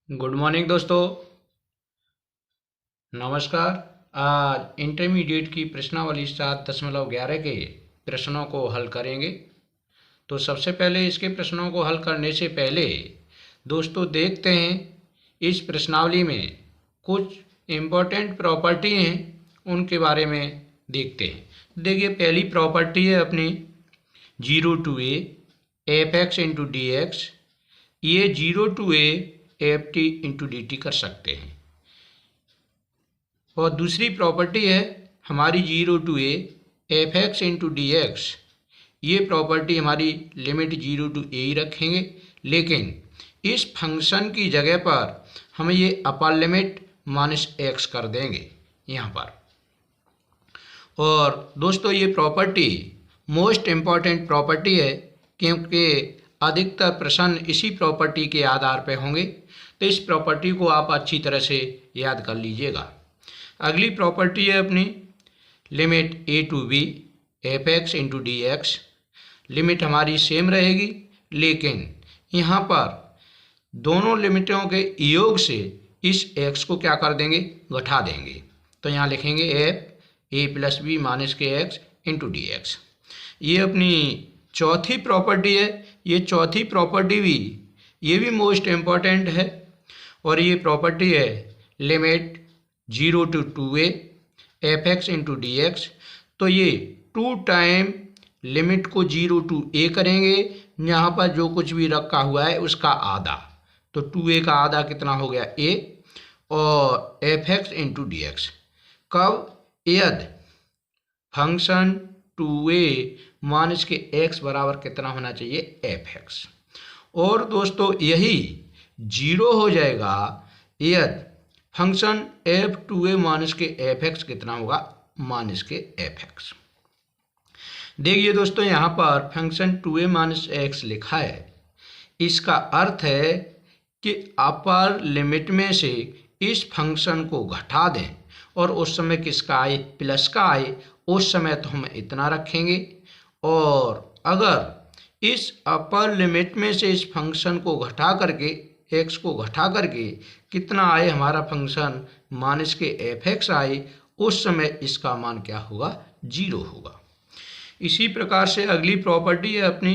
Good morning दोस्तों। नमस्कार। आज इंटरमीडिएट की प्रश्नावली 7.11 के प्रश्नों को हल करेंगे। तो सबसे पहले इसके प्रश्नों को हल करने से पहले दोस्तों देखते हैं इस प्रश्नावली में कुछ इम्पोर्टेंट प्रॉपर्टी हैं, उनके बारे में देखते हैं। देखिए, पहली प्रॉपर्टी है अपनी 0 to a f x into d x. ये 0 to a F T into D T कर सकते हैं। और दूसरी प्रॉपर्टी है हमारी 0 to a f x into d x. ये प्रॉपर्टी हमारी लिमिट 0 to a ही रखेंगे, लेकिन इस फंक्शन की जगह पर हम ये अपर लिमिट -x कर देंगे यहाँ पर। और दोस्तों ये प्रॉपर्टी मोस्ट इम्पॉर्टेंट प्रॉपर्टी है, क्योंकि अधिकतर प्रश्न इसी प्रॉपर्टी के आधार पर होंगे। तो इस प्रॉपर्टी को आप अच्छी तरह से याद कर लीजिएगा। अगली प्रॉपर्टी है अपनी limit a to b F x into d x. Limit हमारी सेम रहेगी, लेकिन यहाँ पर दोनों लिमिटों के योग से इस x को क्या कर देंगे, घटा देंगे। तो यहाँ लिखेंगे F a + b - kx into d x. ये अपनी चौथी प्रॉपर्टी है। ये चौथी प्रॉपर्टी भी मोस्ट इम्पॉर्टेंट है, और ये प्रॉपर्टी है limit 0 to 2a F x into d x. तो ये 2 टाइम लिमिट को 0 to a करेंगे, यहाँ पर जो कुछ भी रखा हुआ है उसका आधा। तो 2a का आधा कितना हो गया, a, और F x into d x. कब, यदि फंक्शन 2a - x बराबर कितना होना चाहिए, एफ एक्स। और दोस्तों यही 0 हो जाएगा यदि फंक्शन f2a - एफ एक्स कितना होगा, -एफ एक्स। देखिए दोस्तों, यहाँ पर फंक्शन 2a - x लिखा है। इसका अर्थ है कि अपर लिमिट में से इस फंक्शन को घटा दें, और उस समय किसका आए, प्लस का आए, उस समय तो हम इतना रखेंगे। और अगर इस अपर लिमिट में से इस फंक्शन को घटा करके, x को घटा करके कितना आए हमारा फंक्शन, -एफ एक्स आए, उस समय इसका मान क्या होगा, 0 होगा। इसी प्रकार से अगली प्रॉपर्टी है अपनी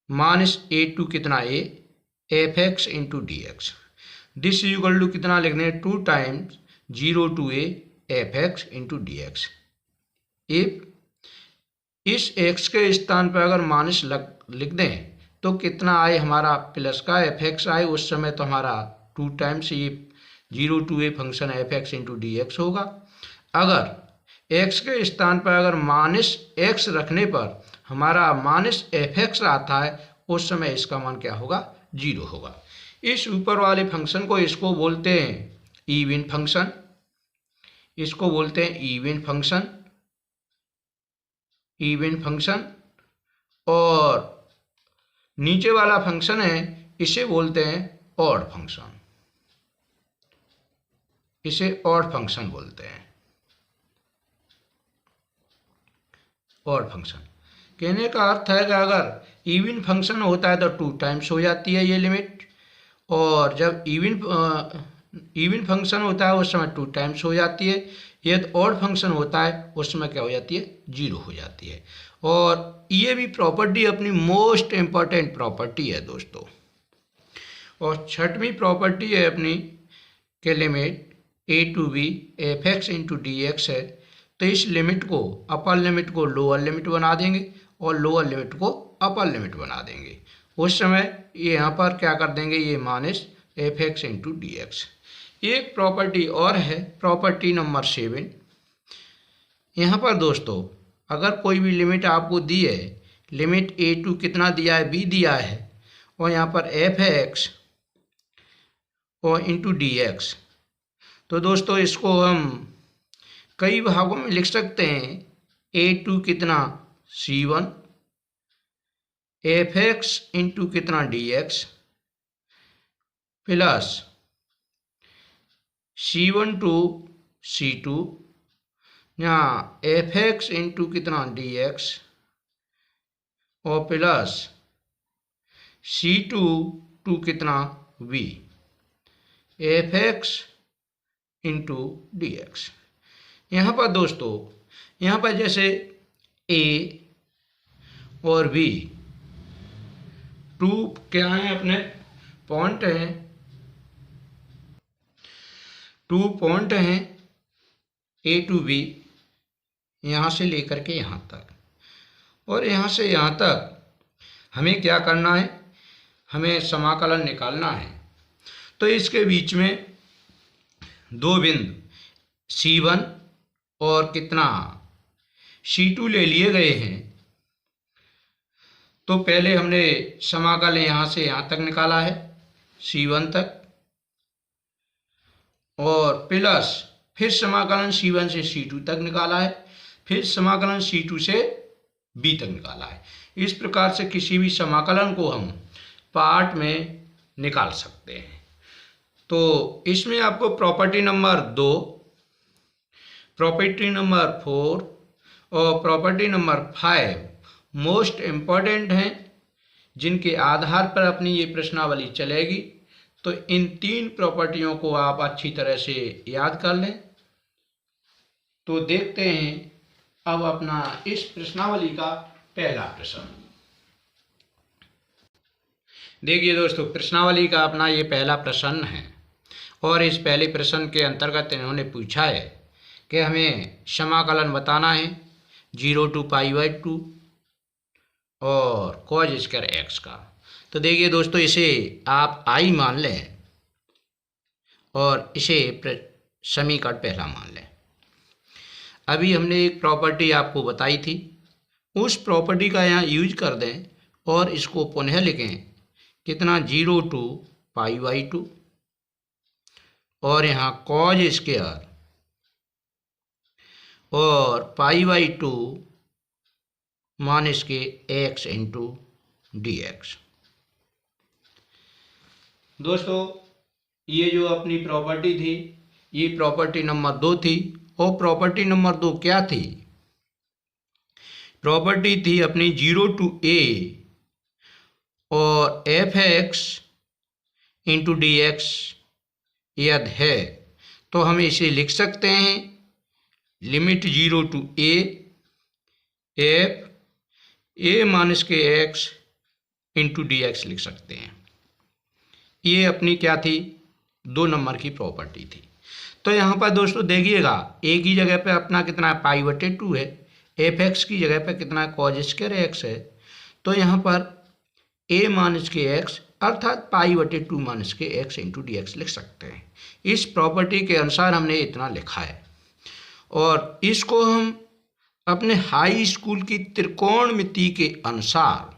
-a to कितना a f x into d x. This is equal to कितना लिखने, 2 times 0 to a f x into d x. इस x के स्थान पर अगर माइनस लिख दें तो कितना आए हमारा, प्लस का एफ एक्स आए, उस समय तो हमारा 2 टाइम्स ये 0 to a function F x into d x होगा। अगर x के स्थान पर अगर -x रखने पर हमारा -एफ एक्स आता है, उस समय इसका मान क्या होगा, 0 होगा। इस ऊपर वाले फंक्शन को इसको बोलते हैं इवन फंक्शन। इसको बोलते हैं इवन फंक्शन। और नीचे वाला फंक्शन है, इसे बोलते हैं ऑड फंक्शन। इसे ऑड फंक्शन बोलते हैं। ऑड फंक्शन कहने का अर्थ है कि अगर इवन फंक्शन होता है तो 2 टाइम्स हो जाती है ये लिमिट, और जब इवन फंक्शन होता है उस समय 2 टाइम्स हो जाती है। यदि ऑड फंक्शन होता है उस समय क्या हो जाती है, 0 हो जाती है। और ये भी प्रॉपर्टी अपनी मोस्ट इम्पॉर्टेंट प्रॉपर्टी है दोस्तों। और छठवीं प्रॉपर्टी है अपनी के limit a to b F x into d x है। तो इस लिमिट को, अपर लिमिट को लोअर लिमिट बना देंगे, और लोअर लिमिट को अपर लिमिट बना देंगे। उस समय ये यहाँ पर क्या कर देंगे, ये -F x into d x. एक प्रॉपर्टी और है, प्रॉपर्टी नंबर 7। यहाँ पर दोस्तों अगर कोई भी लिमिट आपको दी है, लिमिट a to कितना दिया है, b दिया है, और यहाँ पर एफ एक्स और इंटू डी एक्स, तो दोस्तों इसको हम कई भागों में लिख सकते हैं। a to कितना, c1 एफ एक्स इंटू कितना, d x, plus c1 to c2, यहाँ एफ एक्स इंटू कितना, डी एक्स, और प्लस c2 to कितना, वी, f x into d x. यहाँ पर दोस्तों, यहाँ पर जैसे ए और बी टू क्या है, अपने पॉइंट हैं, 2 पॉइंट हैं ए टू बी, यहाँ से लेकर के यहाँ तक, और यहाँ से यहाँ तक हमें क्या करना है, हमें समाकलन निकालना है। तो इसके बीच में 2 बिंदु C1 और कितना C2 ले लिए गए हैं। तो पहले हमने समाकलन यहाँ से यहाँ तक निकाला है, C1 तक, और प्लस फिर समाकलन C1 से C2 तक निकाला है, फिर समाकलन C2 से B तक निकाला है। इस प्रकार से किसी भी समाकलन को हम पार्ट में निकाल सकते हैं। तो इसमें आपको प्रॉपर्टी नंबर 2, प्रॉपर्टी नंबर 4 और प्रॉपर्टी नंबर 5 मोस्ट इम्पॉर्टेंट हैं, जिनके आधार पर अपनी ये प्रश्नावली चलेगी। तो इन 3 प्रॉपर्टियों को आप अच्छी तरह से याद कर लें। तो देखते हैं अब अपना इस प्रश्नावली का पहला प्रश्न। देखिए दोस्तों, प्रश्नावली का अपना ये पहला प्रश्न है, और इस पहले प्रश्न के अंतर्गत इन्होंने पूछा है कि हमें समाकलन बताना है 0 to π/2 और cos स्क्वायर एक्स का। तो देखिए दोस्तों, इसे आप आई मान लें और इसे समीकरण पहला मान लें। अभी हमने एक प्रॉपर्टी आपको बताई थी, उस प्रॉपर्टी का यहाँ यूज कर दें और इसको पुनः लिखें, कितना 0 to π/2 और यहाँ cos स्क्वायर और π/2 मान इसके एक्स इंटू डी एक्स। दोस्तों, ये जो अपनी प्रॉपर्टी थी, ये प्रॉपर्टी नंबर 2 थी। और प्रॉपर्टी नंबर 2 क्या थी? प्रॉपर्टी थी अपनी 0 to a और F x into d x यदि है तो हम इसे लिख सकते हैं limit 0 to a F A minus के एक्स इंटू डी एक्स लिख सकते हैं। ये अपनी क्या थी? 2 नंबर की प्रॉपर्टी थी। तो यहाँ पर दोस्तों देखिएगा, ए की जगह पे अपना कितना है π/2 है, एफ एक्स की जगह पे कितना है cos स्क्वायर एक्स है। तो यहाँ पर ए माइनस के एक्स अर्थात π/2 माइनस के एक्स इंटू डी एक्स लिख सकते हैं। इस प्रॉपर्टी के अनुसार हमने इतना लिखा है, और इसको हम अपने हाई स्कूल की त्रिकोणमिति के अनुसार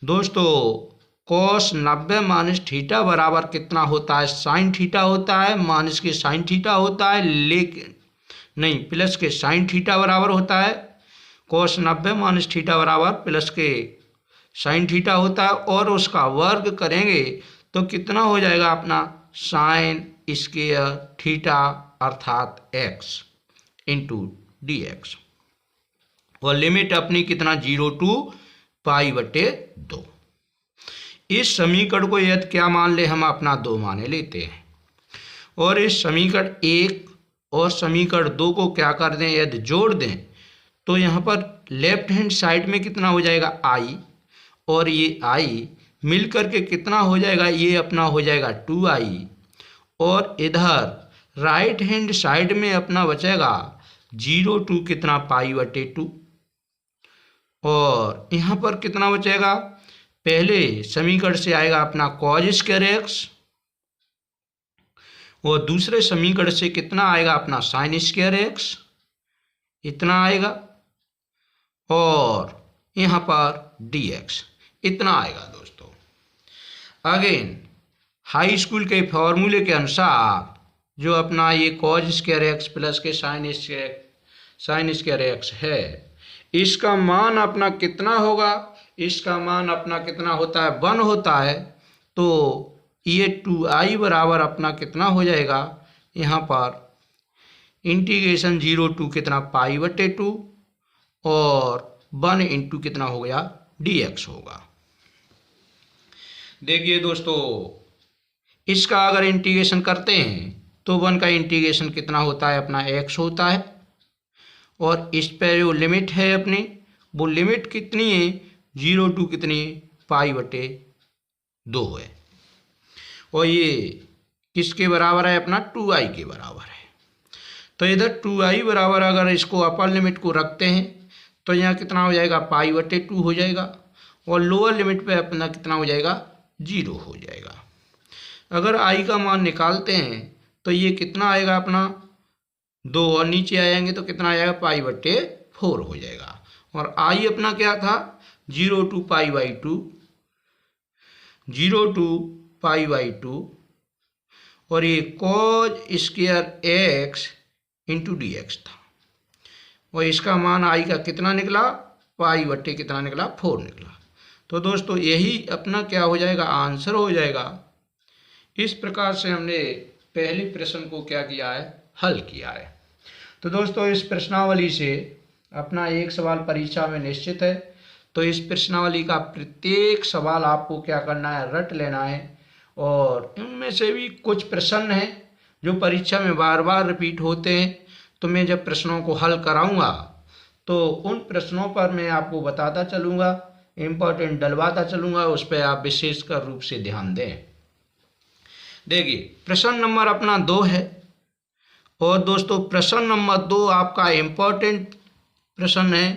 दोस्तों cos 90 माइनस थीटा बराबर कितना होता है? साइन थीटा होता है, माइनस के साइन थीटा होता है, लेकिन नहीं प्लस के साइन थीटा बराबर होता है। cos 90 माइनस थीटा बराबर प्लस के साइन थीटा होता है, और उसका वर्ग करेंगे तो कितना हो जाएगा अपना साइन स्क्वायर थीटा अर्थात एक्स इंटू डी एक्स, और लिमिट अपनी कितना 0 to π/2। इस समीकरण को यदि क्या मान ले, हम अपना 2 माने लेते हैं, और इस समीकरण 1 और समीकरण 2 को क्या कर दें, यदि जोड़ दें तो यहाँ पर लेफ्ट हैंड साइड में कितना हो जाएगा i, और ये i मिलकर के कितना हो जाएगा, ये अपना हो जाएगा 2i, और इधर राइट हैंड साइड में अपना बचेगा 0 to कितना π/2, और यहाँ पर कितना बचेगा, पहले समीकरण से आएगा अपना cos स्क्वायर एक्स, और दूसरे समीकरण से कितना आएगा अपना साइन स्क्वायर एक्स, इतना आएगा, और यहाँ पर dx इतना आएगा। दोस्तों अगेन हाई स्कूल के फॉर्मूले के अनुसार जो अपना ये cos स्क्वायर एक्स प्लस के साइन स्क्वायर एक्स है, इसका मान अपना कितना होगा? इसका मान अपना कितना होता है? 1 होता है। तो ये 2i बराबर अपना कितना हो जाएगा, यहाँ पर इंटीग्रेशन 0 to कितना π/2 और 1 इंटू कितना हो गया dx होगा। देखिए दोस्तों, इसका अगर इंटीग्रेशन करते हैं तो 1 का इंटीग्रेशन कितना होता है अपना x होता है, और इस पर जो लिमिट है अपनी वो लिमिट कितनी है 0 टू कितनी π/2 है, और ये किसके बराबर है अपना 2i के बराबर है। तो इधर 2i बराबर अगर इसको अपर लिमिट को रखते हैं तो यहाँ कितना हो जाएगा π/2 हो जाएगा, और लोअर लिमिट पे अपना कितना हो जाएगा 0 हो जाएगा। अगर i का मान निकालते हैं तो ये कितना आएगा अपना 2, और नीचे आएंगे तो कितना आ जाएगा π/4 हो जाएगा। और i अपना क्या था 0 टू π/2, 0 टू π/2, और ये cos square x into dx था, और इसका मान i का कितना निकला π/4 कितना निकला 4 निकला। तो दोस्तों यही अपना क्या हो जाएगा आंसर हो जाएगा। इस प्रकार से हमने पहले प्रश्न को क्या किया है हल किया है। तो दोस्तों इस प्रश्नावली से अपना एक सवाल परीक्षा में निश्चित है, तो इस प्रश्नावली का प्रत्येक सवाल आपको क्या करना है रट लेना है, और इनमें से भी कुछ प्रश्न हैं जो परीक्षा में बार बार रिपीट होते हैं, तो मैं जब प्रश्नों को हल कराऊंगा तो उन प्रश्नों पर मैं आपको बताता चलूँगा, इम्पोर्टेंट डलवाता चलूँगा, उस पर आप विशेषकर रूप से ध्यान दें। देखिए प्रश्न नंबर अपना 2 है, और दोस्तों प्रश्न नंबर 2 आपका इम्पोर्टेंट प्रश्न है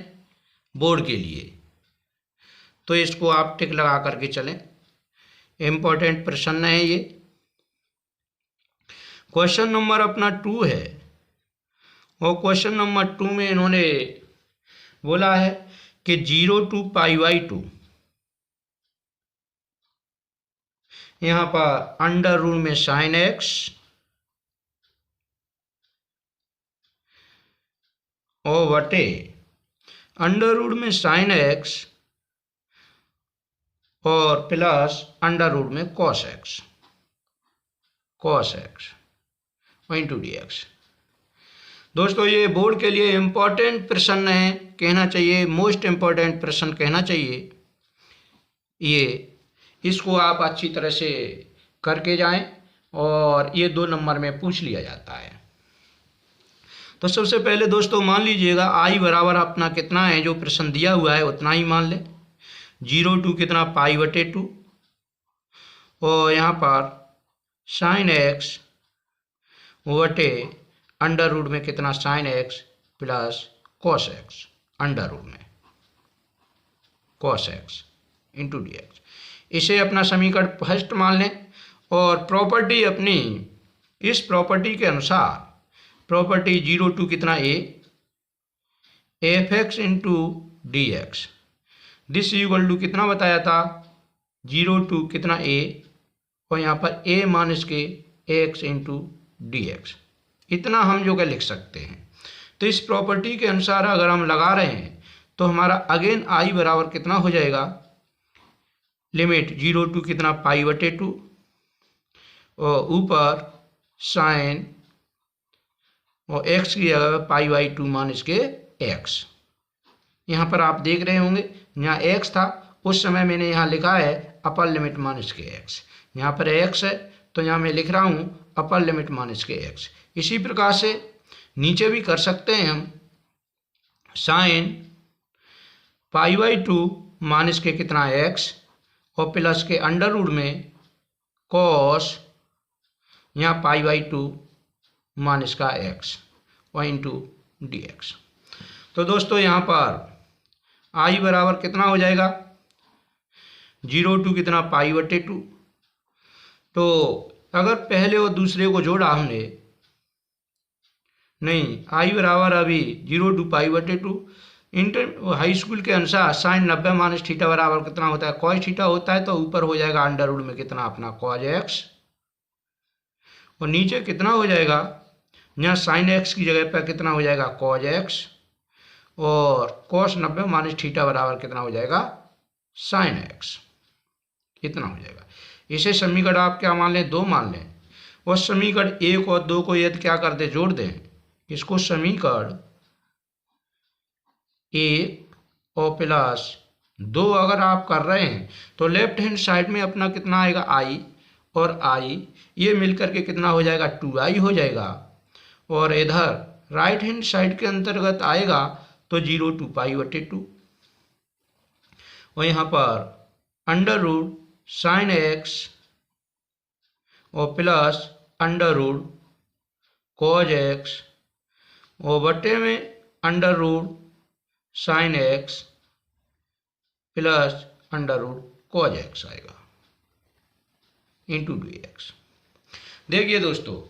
बोर्ड के लिए, तो इसको आप टिक लगा करके चलें, इम्पोर्टेंट प्रश्न है ये। क्वेश्चन नंबर अपना 2 है, और क्वेश्चन नंबर 2 में इन्होंने बोला है कि 0 टू π/2 यहाँ पर अंडर रूट में sin x और बटे अंडर रूट में sin x और प्लस अंडर रूट में cos x इंटू dx। दोस्तों ये बोर्ड के लिए इम्पोर्टेंट प्रश्न है, कहना चाहिए मोस्ट इम्पोर्टेंट प्रश्न कहना चाहिए। ये इसको आप अच्छी तरह से करके जाएं, और ये 2 नंबर में पूछ लिया जाता है। तो सबसे पहले दोस्तों मान लीजिएगा i बराबर अपना कितना है जो प्रश्न दिया हुआ है उतना ही मान लें, 0 टू कितना π/2, और यहाँ पर sin x बटे अंडर रूट में कितना sin x plus cos x under root में cos x इंटू dx। इसे अपना समीकरण फर्स्ट मान लें, और प्रॉपर्टी अपनी इस प्रॉपर्टी के अनुसार प्रॉपर्टी 0 टू कितना a f(x) into dx, this equal to कितना बताया था 0 टू कितना a, और यहाँ पर a माइनस के x इंटू dx, इतना हम जो क्या लिख सकते हैं। तो इस प्रॉपर्टी के अनुसार अगर हम लगा रहे हैं तो हमारा अगेन i बराबर कितना हो जाएगा लिमिट 0 टू कितना π/2, और ऊपर साइन और x की जगह π/2 माइनस के x। यहाँ पर आप देख रहे होंगे यहाँ x था उस समय मैंने यहाँ लिखा है अपर लिमिट माइनस के x, यहाँ पर x है तो यहाँ मैं लिख रहा हूँ अपर लिमिट माइनस के x। इसी प्रकार से नीचे भी कर सकते हैं हम, साइन π/2 माइनस के कितना x और प्लस के अंडर रूट में कॉस यहाँ π/2 माइनस का x और इंटू dx। तो दोस्तों यहाँ पर i बराबर कितना हो जाएगा 0 टू कितना π/2। तो अगर पहले और दूसरे को जोड़ा हमने, नहीं i बराबर अभी 0 टू π/2, इंटर हाई स्कूल के अनुसार साइन 90 माइनस थीटा बराबर कितना होता है cos थीटा होता है, तो ऊपर हो जाएगा अंडर रूट में कितना अपना cos x, और नीचे कितना हो जाएगा यहाँ साइन x की जगह पर कितना हो जाएगा cos x, और cos 90 माइनस थीटा बराबर कितना हो जाएगा साइन x, इतना हो जाएगा। इसे समीकरण आप क्या मान लें 2 मान लें, और समीकरण 1 और 2 को यदि क्या कर दे जोड़ दें, इसको समीकरण 1 और प्लस 2 अगर आप कर रहे हैं तो लेफ्ट हैंड साइड में अपना कितना आएगा i, और आई, ये मिलकर के कितना हो जाएगा 2i हो जाएगा। और इधर राइट हैंड साइड के अंतर्गत आएगा तो 0 2 पाई/2 और यहाँ पर अंडर रूट साइन एक्स और plus under root cos x और बटे में under root sine x plus under root cos x आएगा इंटू dx। देखिए दोस्तों,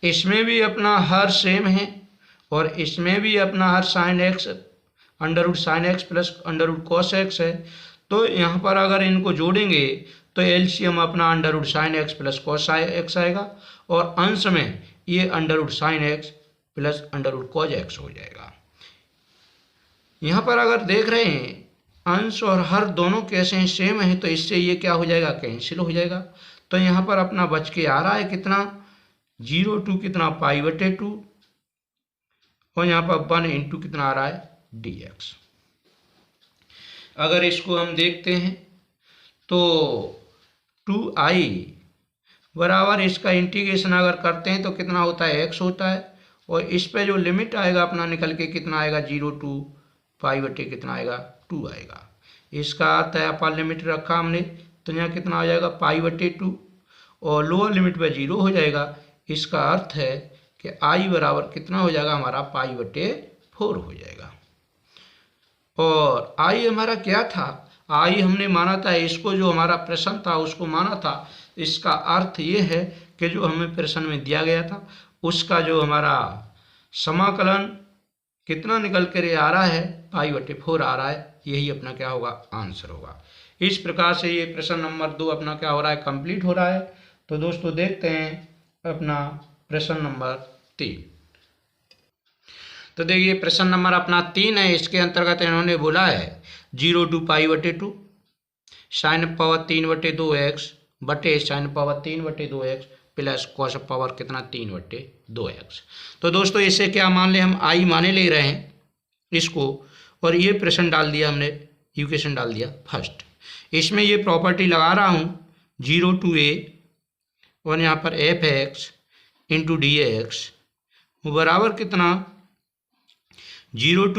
इसमें भी अपना हर सेम है और इसमें भी अपना हर sine x under root sine x plus under root cos x है। तो यहाँ पर अगर इनको जोड़ेंगे तो एलसीएम अपना under root sine x plus cos x आएगा और अंश में ये under root sine x plus under root cos x हो जाएगा। यहाँ पर अगर देख रहे हैं अंश और हर दोनों कैसे हैं, सेम है, तो इससे ये क्या हो जाएगा, कैंसिल हो जाएगा। तो यहाँ पर अपना बच के आ रहा है कितना 0 कितना पाई/2 और यहाँ पर 1 इंटू कितना आ रहा है dx। अगर इसको हम देखते हैं तो 2i बराबर इसका इंटीग्रेशन अगर करते हैं तो कितना होता है x होता है और इस पे जो लिमिट आएगा अपना निकल के कितना आएगा 0 पाई/2 कितना आएगा 2 आएगा। इसका अर्थ है अपर लिमिट रखा हमने तो यहाँ कितना आ जाएगा पाई/2 और लोअर लिमिट पे 0 हो जाएगा। इसका अर्थ है कि i बराबर कितना हो जाएगा हमारा पाई/4 हो जाएगा। और i हमारा क्या था, i हमने माना था इसको, जो हमारा प्रश्न था उसको माना था। इसका अर्थ ये है कि जो हमें प्रश्न में दिया गया था उसका जो हमारा समाकलन कितना निकल कर आ रहा है पाई/4 आ रहा है, यही अपना क्या होगा आंसर होगा। इस प्रकार से ये प्रश्न नंबर 2 अपना क्या हो रहा है, कंप्लीट हो रहा है। तो दोस्तों देखते हैं अपना प्रश्न नंबर 3। तो देखिए प्रश्न नंबर अपना 3 है। इसके अंतर्गत इन्होंने बोला है 0 पाई/2 साइन पावर 3/2x बटे sine power 3/2x plus cos power कितना 3/2x। तो दोस्तों इसे क्या मान ले, हम आई माने ले रहे हैं इसको और ये प्रश्न डाल दिया हमने, इक्वेशन डाल दिया फर्स्ट। इसमें ये प्रॉपर्टी लगा रहा हूँ 0 और यहाँ पर f(x) इंटू dx बराबर कितना 0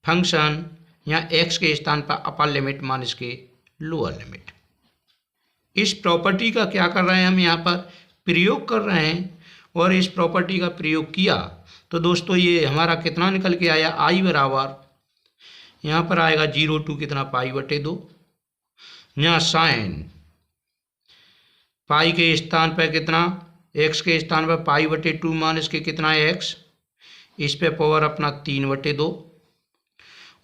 फंक्शन यहाँ x के स्थान पर अपर लिमिट माइनस के लोअर लिमिट। इस प्रॉपर्टी का क्या कर रहे हैं हम यहाँ पर प्रयोग कर रहे हैं और इस प्रॉपर्टी का प्रयोग किया तो दोस्तों ये हमारा कितना निकल के आया i बराबर यहाँ पर आएगा 0 कितना पाई/2 यहाँ साइन पाई के स्थान पर कितना x के स्थान पर पाई/2 माइनस के कितना x, इस पे पावर अपना 3/2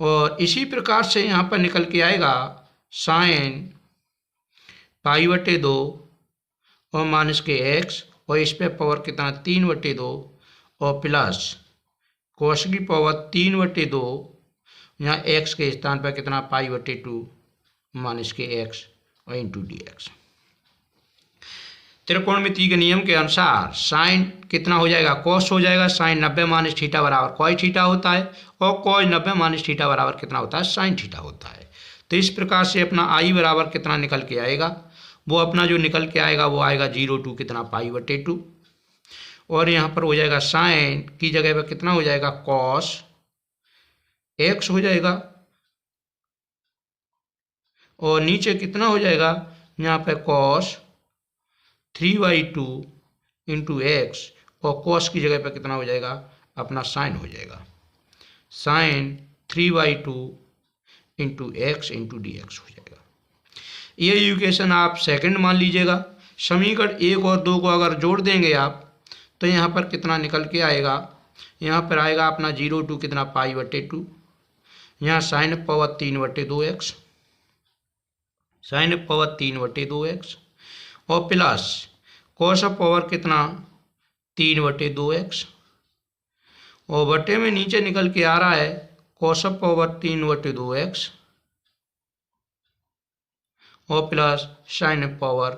और इसी प्रकार से यहाँ पर निकल के आएगा साइन पाई/2 और माइनस के x और इस पे पावर कितना 3/2 और प्लस कोस की पावर 3/2 यहाँ x के स्थान पर कितना पाई/2 माइनस के x और इंटू dx। त्रिकोणमिति के नियम के अनुसार साइन कितना हो जाएगा कॉस हो जाएगा, साइन 90 माइनस थीटा बराबर कॉस थीटा होता है और कॉस 90 माइनस थीटा बराबर कितना होता है साइन थीटा होता है। तो इस प्रकार से अपना i बराबर कितना निकल के आएगा, वो अपना जो निकल के आएगा वो आएगा 0 कितना पाई/2 और यहाँ पर हो जाएगा साइन की जगह पर कितना हो जाएगा कॉस x हो जाएगा और नीचे कितना हो जाएगा यहाँ पे कॉस 3/2 इंटू एक्स और कॉस की जगह पे कितना हो जाएगा अपना साइन हो जाएगा sine 3/2 into x into dx हो जाएगा। ये इक्वेशन आप सेकंड मान लीजिएगा। समीकरण 1 और 2 को अगर जोड़ देंगे आप तो यहाँ पर कितना निकल के आएगा, यहाँ पर आएगा अपना 0 कितना पाई/2 यहाँ sine power 3/2x sine power 3/2x और प्लस कॉस पावर कितना 3/2x और बटे में नीचे निकल के आ रहा है कॉस पावर 3/2x और प्लस साइन पावर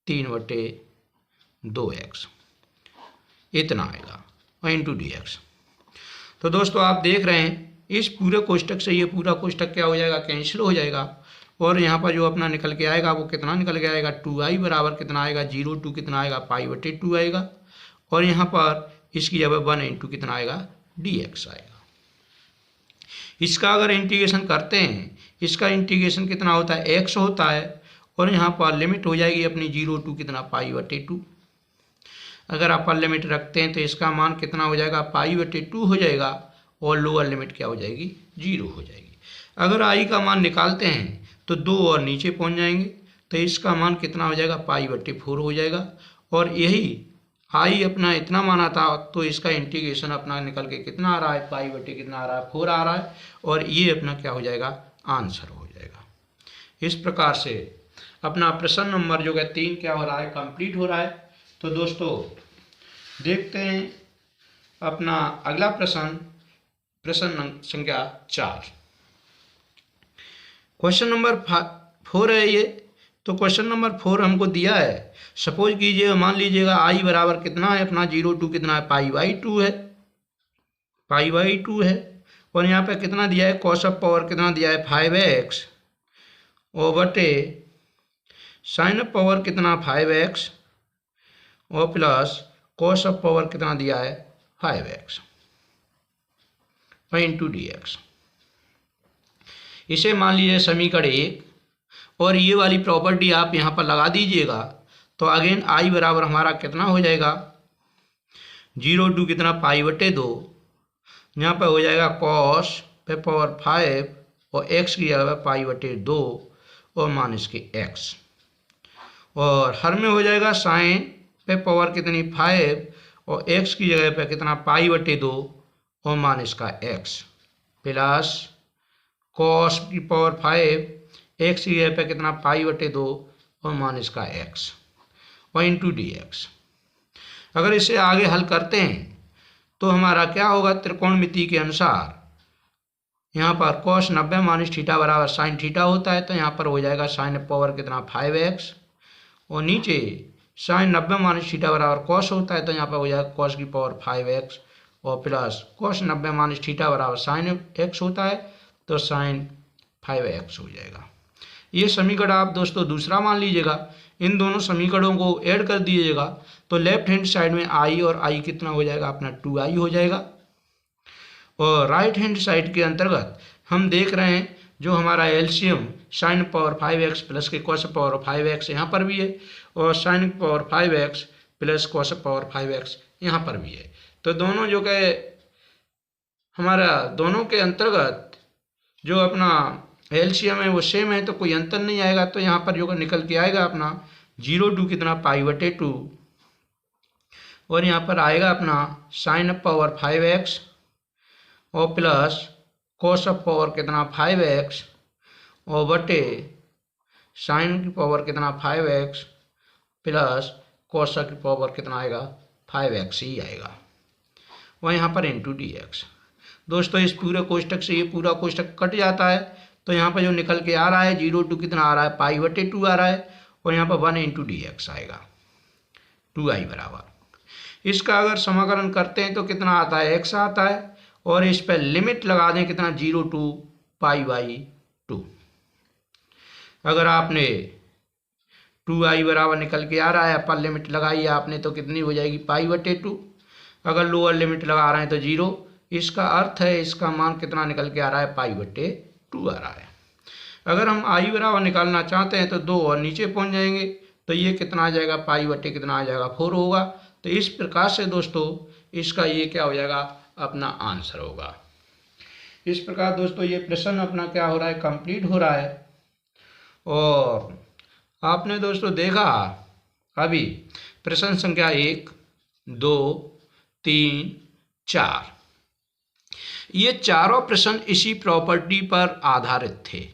3/2x इतना आएगा और इंटू dx। तो दोस्तों आप देख रहे हैं इस पूरे कोष्टक से ये पूरा कोष्टक क्या हो जाएगा कैंसिल हो जाएगा और यहाँ पर जो अपना निकल के आएगा वो कितना निकल के आएगा 2i बराबर कितना आएगा 0 कितना आएगा π/2 आएगा। और यहाँ पर इसकी जगह 1 इंटू कितना आएगा dx आएगा। इसका अगर इंटीग्रेशन करते हैं, इसका इंटीग्रेशन कितना होता है x होता है, और यहाँ पर लिमिट हो जाएगी अपनी 0 कितना π/2। अगर अपर लिमिट रखते हैं तो इसका मान कितना हो जाएगा π/2 हो जाएगा, और लोअर लिमिट क्या हो जाएगी 0 हो जाएगी। अगर i का मान निकालते हैं तो 2 और नीचे पहुंच जाएंगे, तो इसका मान कितना हो जाएगा π/4 हो जाएगा। और यही i अपना इतना माना था, तो इसका इंटीग्रेशन अपना निकल के कितना आ रहा है π/4 कितना आ रहा है 4 आ रहा है, और ये अपना क्या हो जाएगा आंसर हो जाएगा। इस प्रकार से अपना प्रश्न नंबर जो है 3 क्या हो रहा है कंप्लीट हो रहा है। तो दोस्तों देखते हैं अपना अगला प्रश्न संख्या 4। क्वेश्चन नंबर 4 है ये। तो क्वेश्चन नंबर 4 हमको दिया है, सपोज कीजिए मान लीजिएगा i बराबर कितना है अपना 0 कितना है π/2 है, π/2 है। और यहाँ पे कितना दिया है cos ऑफ पावर कितना दिया है 5x और बटे साइन ऑफ पावर कितना 5x और प्लस cos ऑफ पावर कितना दिया है 5x इंटू dx। इसे मान लीजिए समीकरण 1, और ये वाली प्रॉपर्टी आप यहाँ पर लगा दीजिएगा, तो अगेन i बराबर हमारा कितना हो जाएगा 0 कितना π/2, यहाँ पर हो जाएगा cos पे पावर 5 और x की जगह π/2 और माइनस के x, और हर में हो जाएगा साइन पे पावर कितनी 5 और x की जगह पे कितना π/2 और माइनस का x, प्लस cos की पावर 5 x की जगह पे कितना π/2 और माइनस का x और इंटू dx। अगर इसे आगे हल करते हैं तो हमारा क्या होगा त्रिकोणमिति के अनुसार, यहाँ पर cos 90 माइनस थीटा बराबर साइन थीटा होता है, तो यहाँ पर हो जाएगा साइन पावर कितना 5x, और नीचे साइन 90 माइनस थीटा बराबर cos होता है, तो यहाँ पर हो जाएगा cos की पावर 5x और प्लस cos 90 माइनस थीटा बराबर साइन x होता है, तो साइन 5x हो जाएगा। ये समीकरण आप दोस्तों दूसरा मान लीजिएगा, इन दोनों समीकरणों को ऐड कर दीजिएगा, तो लेफ्ट हैंड साइड में i और i कितना हो जाएगा अपना 2i हो जाएगा। और राइट हैंड साइड के अंतर्गत हम देख रहे हैं जो हमारा LCM sine power 5x plus के cos पावर 5x यहाँ पर भी है, और sine power 5x plus cos power 5x यहाँ पर भी है। तो दोनों जो कि हमारा दोनों के अंतर्गत जो अपना एलसीएम है वो सेम है, तो कोई अंतर नहीं आएगा। तो यहाँ पर जो निकल के आएगा अपना 0 कितना π/2, और यहाँ पर आएगा अपना साइन पावर 5x और प्लस cos ऑफ पावर कितना 5x और बटे साइन की पावर कितना 5x प्लस cos की पावर कितना आएगा 5x ही आएगा, और यहाँ पर इंटू dx। दोस्तों इस पूरे कोष्टक से ये पूरा कोष्टक कट जाता है, तो यहाँ पर जो निकल के आ रहा है 0 कितना आ रहा है π/2 आ रहा है, और यहाँ पर 1 इंटू dx आएगा 2i बराबर। इसका अगर समाकलन करते हैं तो कितना आता है x आता है, और इस पर लिमिट लगा दें कितना 0 to π/2। अगर आपने 2i बराबर निकल के आ रहा है, अपर लिमिट लगाई आपने तो कितनी हो जाएगी π/2। अगर लोअर लिमिट लगा रहे हैं तो 0। इसका अर्थ है इसका मान कितना निकल के आ रहा है π/2 आ रहा है। अगर हम i बराबर निकालना चाहते हैं तो 2 और नीचे पहुंच जाएंगे, तो ये कितना आ जाएगा π/2 कितना आ जाएगा 4 होगा। तो इस प्रकार से दोस्तों इसका ये क्या हो जाएगा अपना आंसर होगा। इस प्रकार दोस्तों ये प्रश्न अपना क्या हो रहा है कंप्लीट हो रहा है। और आपने दोस्तों देखा अभी प्रश्न संख्या 1, 2, 3, 4, ये चारों प्रश्न इसी प्रॉपर्टी पर आधारित थे,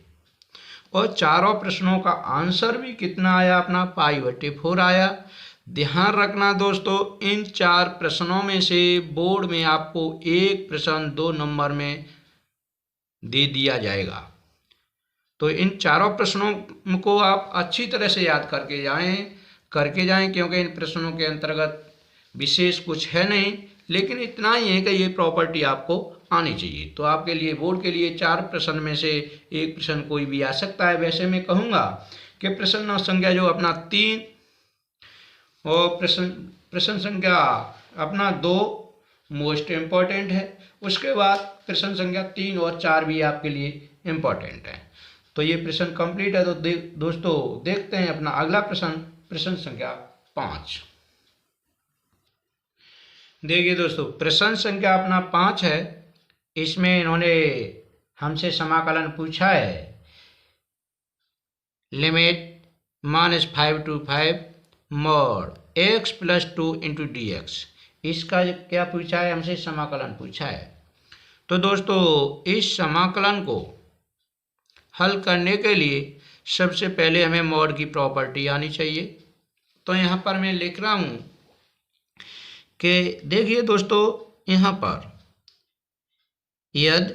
और चारों प्रश्नों का आंसर भी कितना आया अपना π/4 आया। ध्यान रखना दोस्तों इन 4 प्रश्नों में से बोर्ड में आपको एक प्रश्न 2 नंबर में दे दिया जाएगा, तो इन चारों प्रश्नों को आप अच्छी तरह से याद करके जाएं, क्योंकि इन प्रश्नों के अंतर्गत विशेष कुछ है नहीं, लेकिन इतना ही है कि ये प्रॉपर्टी आपको आनी चाहिए। तो आपके लिए बोर्ड के लिए 4 प्रश्न में से एक प्रश्न कोई भी आ सकता है। वैसे मैं कहूँगा कि प्रश्न संख्या जो अपना 3 और प्रश्न संख्या अपना 2 मोस्ट इम्पॉर्टेंट है। उसके बाद प्रश्न संख्या 3 और 4 भी आपके लिए इम्पॉर्टेंट है। तो ये प्रश्न कंप्लीट है। तो दोस्तों देखते हैं अपना अगला प्रश्न संख्या 5। देखिए दोस्तों, प्रश्न संख्या अपना 5 है। इसमें इन्होंने हमसे समाकलन पूछा है। Limit -5 to 5 mod x + 2 × dx। इसका क्या पूछा है? हमसे समाकलन पूछा है। तो दोस्तों इस समाकलन को हल करने के लिए सबसे पहले हमें मॉड की प्रॉपर्टी आनी चाहिए। तो यहाँ पर मैं लिख रहा हूँ कि देखिए दोस्तों, यहाँ पर यदि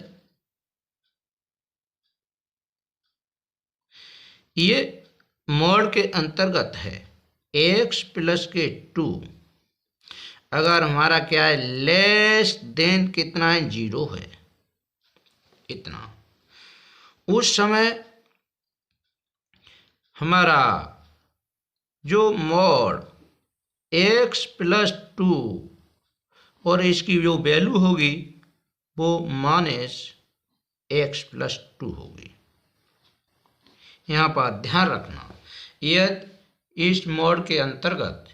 ये मॉड के अंतर्गत है x + 2, अगर हमारा क्या है लेस देन कितना है 0 है इतना, उस समय हमारा जो मॉड x + 2 और इसकी जो वैल्यू होगी वो -x + 2 होगी। यहाँ पर ध्यान रखना, यदि इस मॉड के अंतर्गत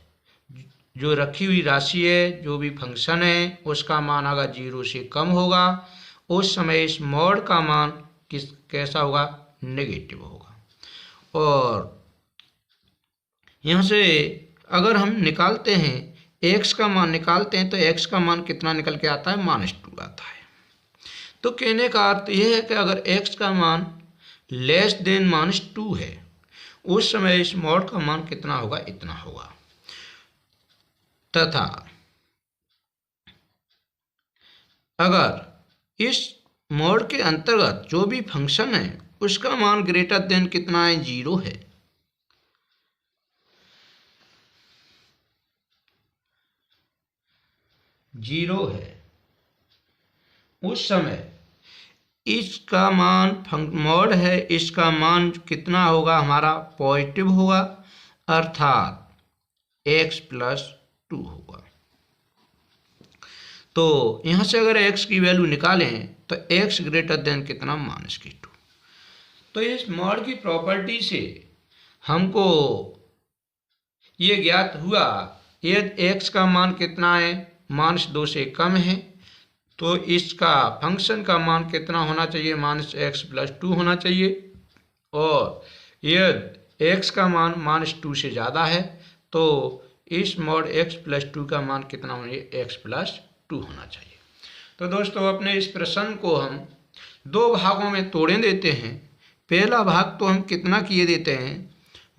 जो रखी हुई राशि है, जो भी फंक्शन है, उसका मान अगर 0 से कम होगा उस समय इस मॉड का मान कैसा होगा? नेगेटिव होगा। और यहाँ से अगर हम निकालते हैं x का मान निकालते हैं तो x का मान कितना निकल के आता है? -2 आता है। तो कहने का अर्थ यह है कि अगर x का मान लेस देन -2 है उस समय इस मॉड का मान कितना होगा? इतना होगा। तथा अगर इस मॉड के अंतर्गत जो भी फंक्शन है उसका मान ग्रेटर देन कितना है? 0 है। उस समय इसका मान मॉड है, इसका मान कितना होगा? हमारा पॉजिटिव होगा, अर्थात x + 2 होगा। तो यहाँ से अगर x की वैल्यू निकालें तो x ग्रेटर देन कितना? -2। तो इस मॉड की प्रॉपर्टी से हमको ये ज्ञात हुआ यदि x का मान कितना है? -2 से कम है तो इसका फंक्शन का मान कितना होना चाहिए? -x + 2 होना चाहिए। और यदि x का मान -2 से ज़्यादा है तो इस मॉड x + 2 का मान कितना होना चाहिए? x + 2 होना चाहिए। तो दोस्तों अपने इस प्रश्न को हम 2 भागों में तोड़े देते हैं। पहला भाग तो हम कितना किए देते हैं?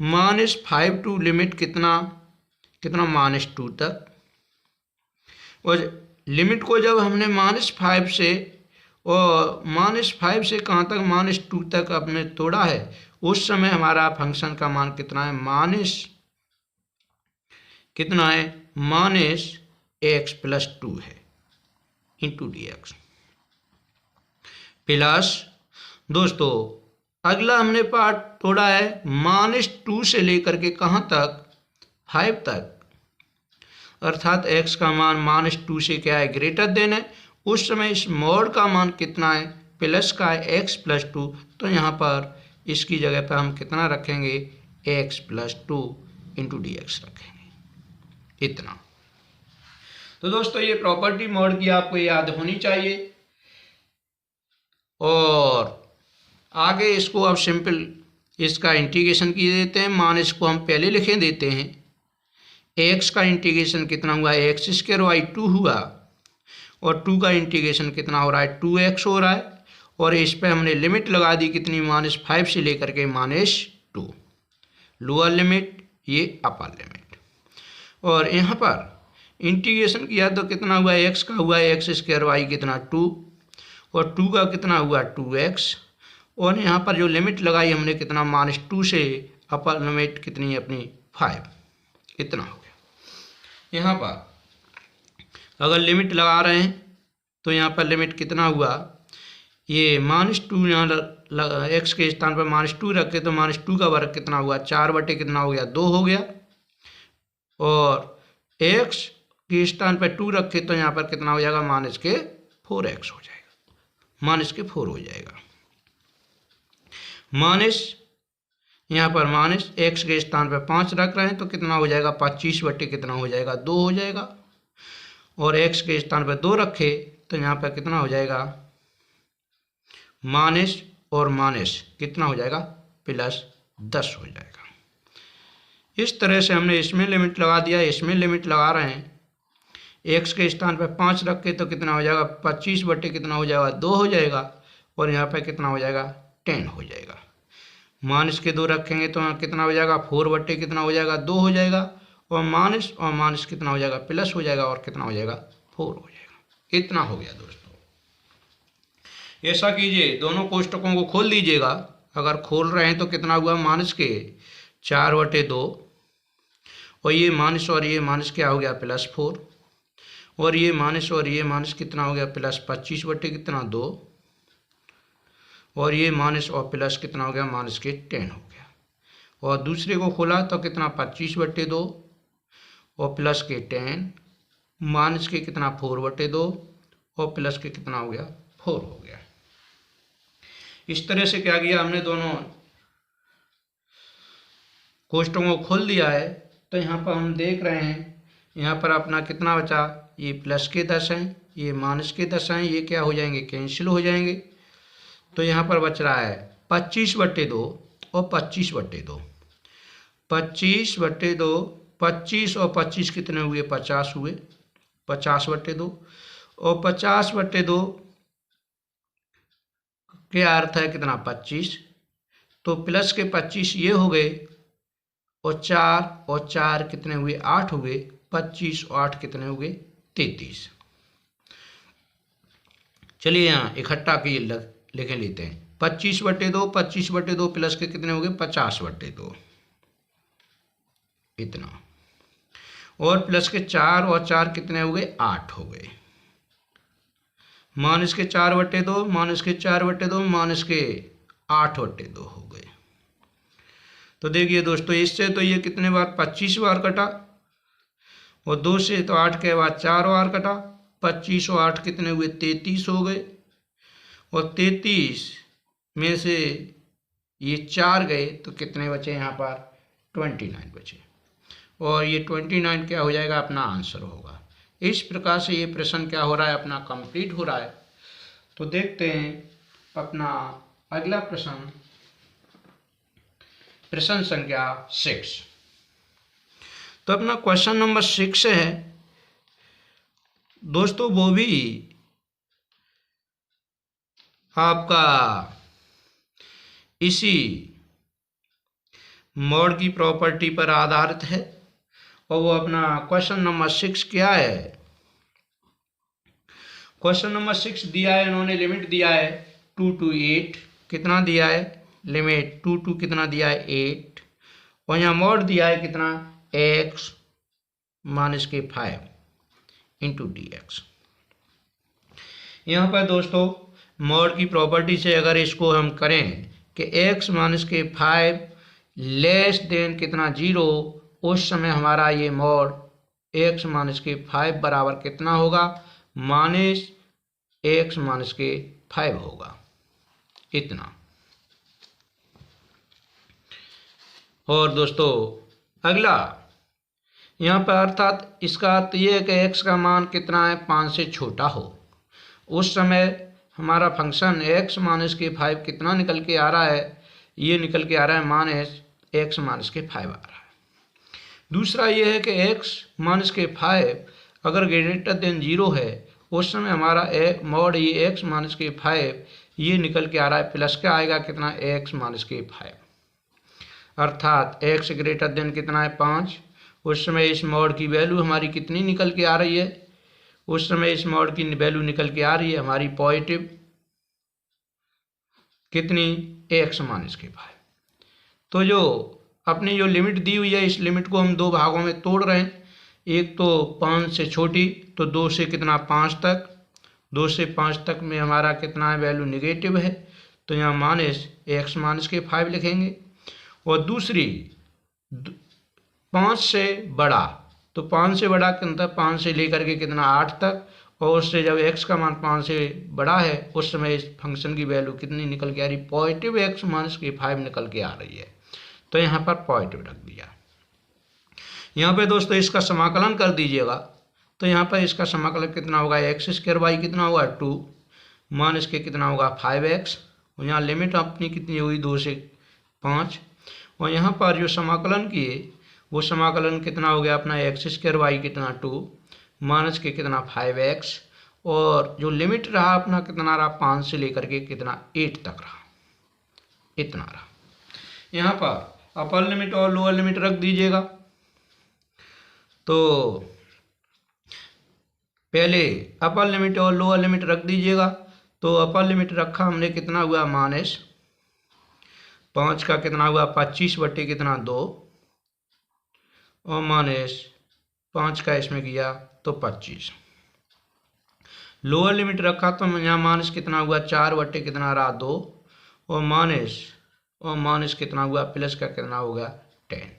-5 टू लिमिट कितना -2 तक। और लिमिट को जब हमने -5 से और -5 से कहाँ तक? -2 तक आपने तोड़ा है, उस समय हमारा फंक्शन का मान कितना है? -x + 2 है × dx। प्लस दोस्तों अगला हमने पार्ट तोड़ा है -2 से लेकर के कहाँ तक? 5 तक, अर्थात x का मान -2 से क्या है? ग्रेटर देन है। उस समय इस मॉड का मान कितना है? प्लस का है x + 2। तो यहाँ पर इसकी जगह पर हम कितना रखेंगे? x + 2 × dx रखेंगे इतना। तो दोस्तों ये प्रॉपर्टी मॉड की आपको याद होनी चाहिए। और आगे इसको अब सिंपल इसका इंटीग्रेशन किए देते हैं। मान इसको हम पहले लिखे देते हैं। x का इंटीग्रेशन कितना हुआ? x² 2 हुआ और 2 का इंटीग्रेशन कितना हो रहा है? 2x हो रहा है। और इस पे हमने लिमिट लगा दी कितनी? -5 से लेकर के -2, लोअर लिमिट, ये अपर लिमिट। और यहाँ पर इंटीग्रेशन किया तो कितना हुआ? x का हुआ x² y कितना? 2 और 2 का कितना हुआ? 2x। और यहाँ पर जो लिमिट लगाई हमने कितना? -2 से अपर लिमिट कितनी अपनी? 5, इतना हो गया। यहाँ पर अगर लिमिट लगा रहे हैं तो यहाँ पर लिमिट कितना हुआ, ये -2 यहाँ एक्स के स्थान पर -2 रखे तो -2 का वर्ग कितना हुआ, 4 बटे कितना हो गया, 2 हो गया। और एक्स के स्थान पर 2 रखे तो यहाँ पर कितना हो जाएगा, -4x हो जाएगा, -4 हो जाएगा। माइनस यहाँ पर माइनस एक्स के स्थान पर 5 रख रहे हैं तो कितना हो जाएगा, 25 बटे कितना हो जाएगा, 2 हो जाएगा। और एक्स के स्थान पर 2 रखे तो यहाँ पर कितना हो जाएगा, माइनस और माइनस कितना हो जाएगा, +10 हो जाएगा। इस तरह से हमने इसमें लिमिट लगा दिया, इसमें लिमिट लगा रहे हैं। एक्स के स्थान पर 5 रखे तो कितना हो जाएगा, 25 बटे कितना हो जाएगा, 2 हो जाएगा। और यहाँ पर कितना हो जाएगा, 10 हो जाएगा। माइनस के 2 रखेंगे तो कितना हो जाएगा, 4 बटे कितना हो जाएगा, 2 हो जाएगा। और माइनस कितना हो जाएगा, प्लस हो जाएगा और कितना हो जाएगा, 4 हो जाएगा। इतना हो गया दोस्तों। ऐसा कीजिए, दोनों कोष्टकों को खोल दीजिएगा। अगर खोल रहे हैं तो कितना हुआ, -4/2 और ये माइनस क्या हो गया, +4। और ये माइनस कितना हो गया, +25 बटे कितना, 2। और ये माइनस और प्लस कितना हो गया, -10 हो गया। और दूसरे को खोला तो कितना, 25/2 और +10, माइनस के कितना, 4/2 और प्लस के कितना हो गया, 4 हो गया। इस तरह से क्या किया हमने, दोनों कोष्टकों को खोल दिया है। तो यहाँ पर हम देख रहे हैं, यहाँ पर अपना कितना बचा, ये प्लस के 10 हैं, ये माइनस के 10 हैं, ये क्या हो जाएंगे, कैंसिल हो जाएंगे। तो यहाँ पर बच रहा है 25/2 और 25/2। 25/2, 25 और 25 कितने हुए, 50 हुए, 50/2। और 50/2 क्या अर्थ है, कितना, 25। तो प्लस के 25 ये हो गए और 4 कितने हुए, 8 हुए। 25 और 8 कितने हुए, 33। चलिए यहाँ इकट्ठा के लिख लेते हैं। 25/2 प्लस के कितने हो गए, 50/2 इतना। और प्लस के 4 और 4 कितने हो गए, 8 हो गए। माइनस के 4/2, माइनस के 4/2, माइनस के 8/2 हो गए। तो देखिए दोस्तों, इससे तो ये कितने बार, 25 बार कटा। और 2 से तो 8 के बाद 4 बार कटा। 25 और 8 कितने हुए, 33 हो गए। और 33 में से ये 4 गए तो कितने बचे, यहाँ पर 29 बचे। और ये 29 क्या हो जाएगा, अपना आंसर होगा। इस प्रकार से ये प्रश्न क्या हो रहा है, अपना कंप्लीट हो रहा है। तो देखते हैं अपना अगला प्रश्न, प्रश्न संख्या 6। तो अपना क्वेश्चन नंबर 6 है दोस्तों, वो भी आपका इसी मॉड की प्रॉपर्टी पर आधारित है। और वो अपना क्वेश्चन नंबर 6 क्या है, क्वेश्चन नंबर 6 दिया है, इन्होंने लिमिट दिया है 2 to 8। कितना दिया है, लिमिट 2 to कितना दिया है, 8। और यहाँ मॉड दिया है कितना, x - 5 इंटू dx। यहाँ पर दोस्तों मॉड की प्रॉपर्टी से अगर इसको हम करें कि x - 5 लेस देन कितना, 0, उस समय हमारा ये मॉड x - 5 बराबर कितना होगा, -x - 5 होगा, इतना। और दोस्तों अगला यहाँ पर अर्थात इसका अर्थ ये है कि x का मान कितना है, 5 से छोटा हो, उस समय हमारा फंक्शन x - 5 कितना निकल के आ रहा है, ये निकल के आ रहा है -x - 5 आ रहा है। दूसरा ये है कि x - 5 अगर ग्रेटर देन 0 है, उस समय हमारा मॉड ये x - 5 ये निकल के आ रहा है, प्लस क्या आएगा, कितना, x - 5। अर्थात x ग्रेटर देन कितना है, 5। उस समय इस मॉड की वैल्यू हमारी कितनी निकल के आ रही है, उस समय इस मॉड की वैल्यू निकल के आ रही है हमारी पॉजिटिव कितनी, x - 5। तो जो अपनी जो लिमिट दी हुई है, इस लिमिट को हम 2 भागों में तोड़ रहे हैं। एक तो 5 से छोटी, तो 2 से कितना 5 तक, 2 से 5 तक में हमारा कितना है वैल्यू नेगेटिव है, तो यहाँ माइनस एक्स माइनस के 5 लिखेंगे। और दूसरी 5 से बड़ा, तो 5 से बड़ा के अंदर 5 से लेकर के कितना 8 तक, और उससे जब x का मान 5 से बड़ा है उस समय इस फंक्शन की वैल्यू कितनी निकल के आ रही, पॉजिटिव एक्स माइनस की 5 निकल के आ रही है, तो यहाँ पर पॉजिटिव रख दिया। यहाँ पे दोस्तों इसका समाकलन कर दीजिएगा, तो यहाँ पर इसका समाकलन कितना होगा, एक्स स्क्वायर वाई कितना होगा 2 माइनस के कितना होगा 5x, और यहाँ लिमिट अपनी कितनी हुई 2 से 5, और यहाँ पर जो समाकलन किए वो समाकलन कितना हो गया अपना एक्स स्क्वायर वाई कितना 2 माइनस के कितना 5x, और जो लिमिट रहा अपना कितना रहा 5 से लेकर के कितना 8 तक रहा, इतना रहा। यहाँ पर अपर लिमिट और लोअर लिमिट रख दीजिएगा। तो पहले अपर लिमिट और लोअर लिमिट रख दीजिएगा। तो अपर लिमिट रखा हमने कितना हुआ माइनस 5 का कितना हुआ 25 बटे कितना 2, और माइनस 5 का इसमें किया तो 25। लोअर लिमिट रखा तो यहाँ माइनस कितना हुआ 4 बटे कितना रहा 2, और माइनस कितना हुआ प्लस का कितना होगा 10।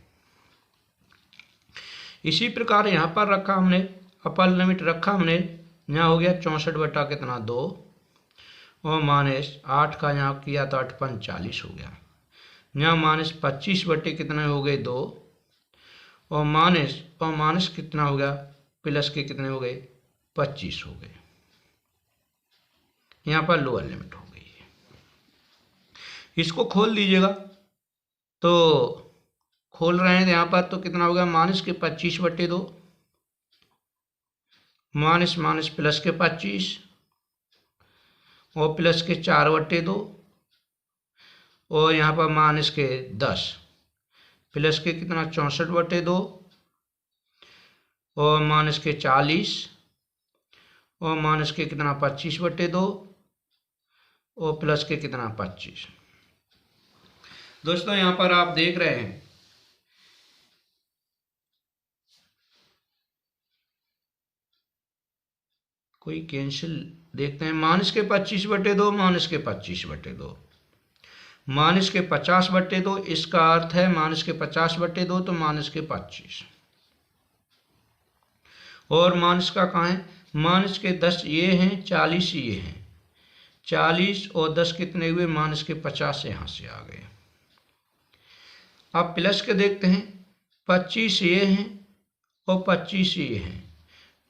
इसी प्रकार यहाँ पर रखा हमने अपर लिमिट रखा हमने, यहाँ हो गया 64 बटा कितना 2, और माइनस 8 का यहाँ किया तो 8 पंच 40 हो गया, यहाँ माइनस 25 बटे कितने हो गए 2, और माइनस कितना हो गया प्लस के कितने हो गए 25 हो गए। यहाँ पर लोअर लिमिट हो गई है। इसको खोल दीजिएगा, तो खोल रहे हैं यहाँ पर तो कितना होगा माइनस के 25 बटे 2, माइनस प्लस के 25, और प्लस के 4 बटे 2, और यहाँ पर माइनस के 10, प्लस के कितना 64 बटे 2, और माइनस के 40, और माइनस के कितना 25 बटे 2, और प्लस के कितना 25। दोस्तों यहाँ पर आप देख रहे हैं कोई कैंसिल देखते हैं, माइनस के 25 बटे 2, माइनस के 25 बटे 2, माइनस के 50 बटे 2, इसका अर्थ है माइनस के 50 बटे 2 तो माइनस के 25, और माइनस का कहाँ है माइनस के 10 ये हैं 40 ये हैं, 40 और 10 कितने हुए माइनस के 50 यहाँ से आ गए। अब प्लस के देखते हैं 25 ये हैं और 25 ये हैं,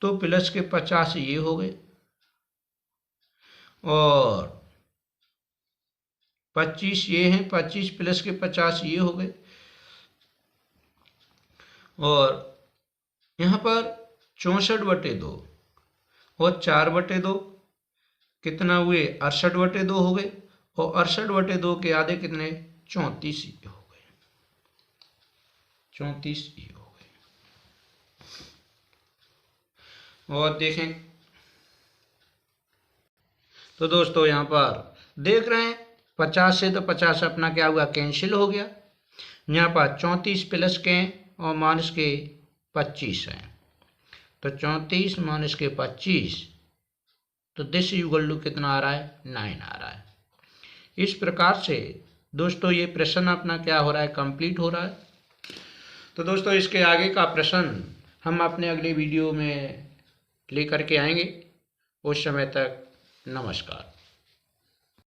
तो प्लस के 50 ये हो गए, और 25 ये हैं, 25 प्लस के 50 ये हो गए, और यहाँ पर 64 बटे 2 और 4 बटे 2 कितना हुए 68 बटे 2 हो गए, और 68 बटे 2 के आधे कितने 34 ये हो गए, 34 ये हो गए। और देखें तो दोस्तों यहाँ पर देख रहे हैं 50 से तो 50 अपना क्या हुआ कैंसिल हो गया, यहाँ पर 34 प्लस के और माइनस के 25 हैं, तो 34 माइनस के 25, तो दिस इक्वल टू कितना आ रहा है 9 आ रहा है। इस प्रकार से दोस्तों ये प्रश्न अपना क्या हो रहा है कंप्लीट हो रहा है। तो दोस्तों इसके आगे का प्रश्न हम अपने अगले वीडियो में लेकर के आएंगे। उस समय तक नमस्कार।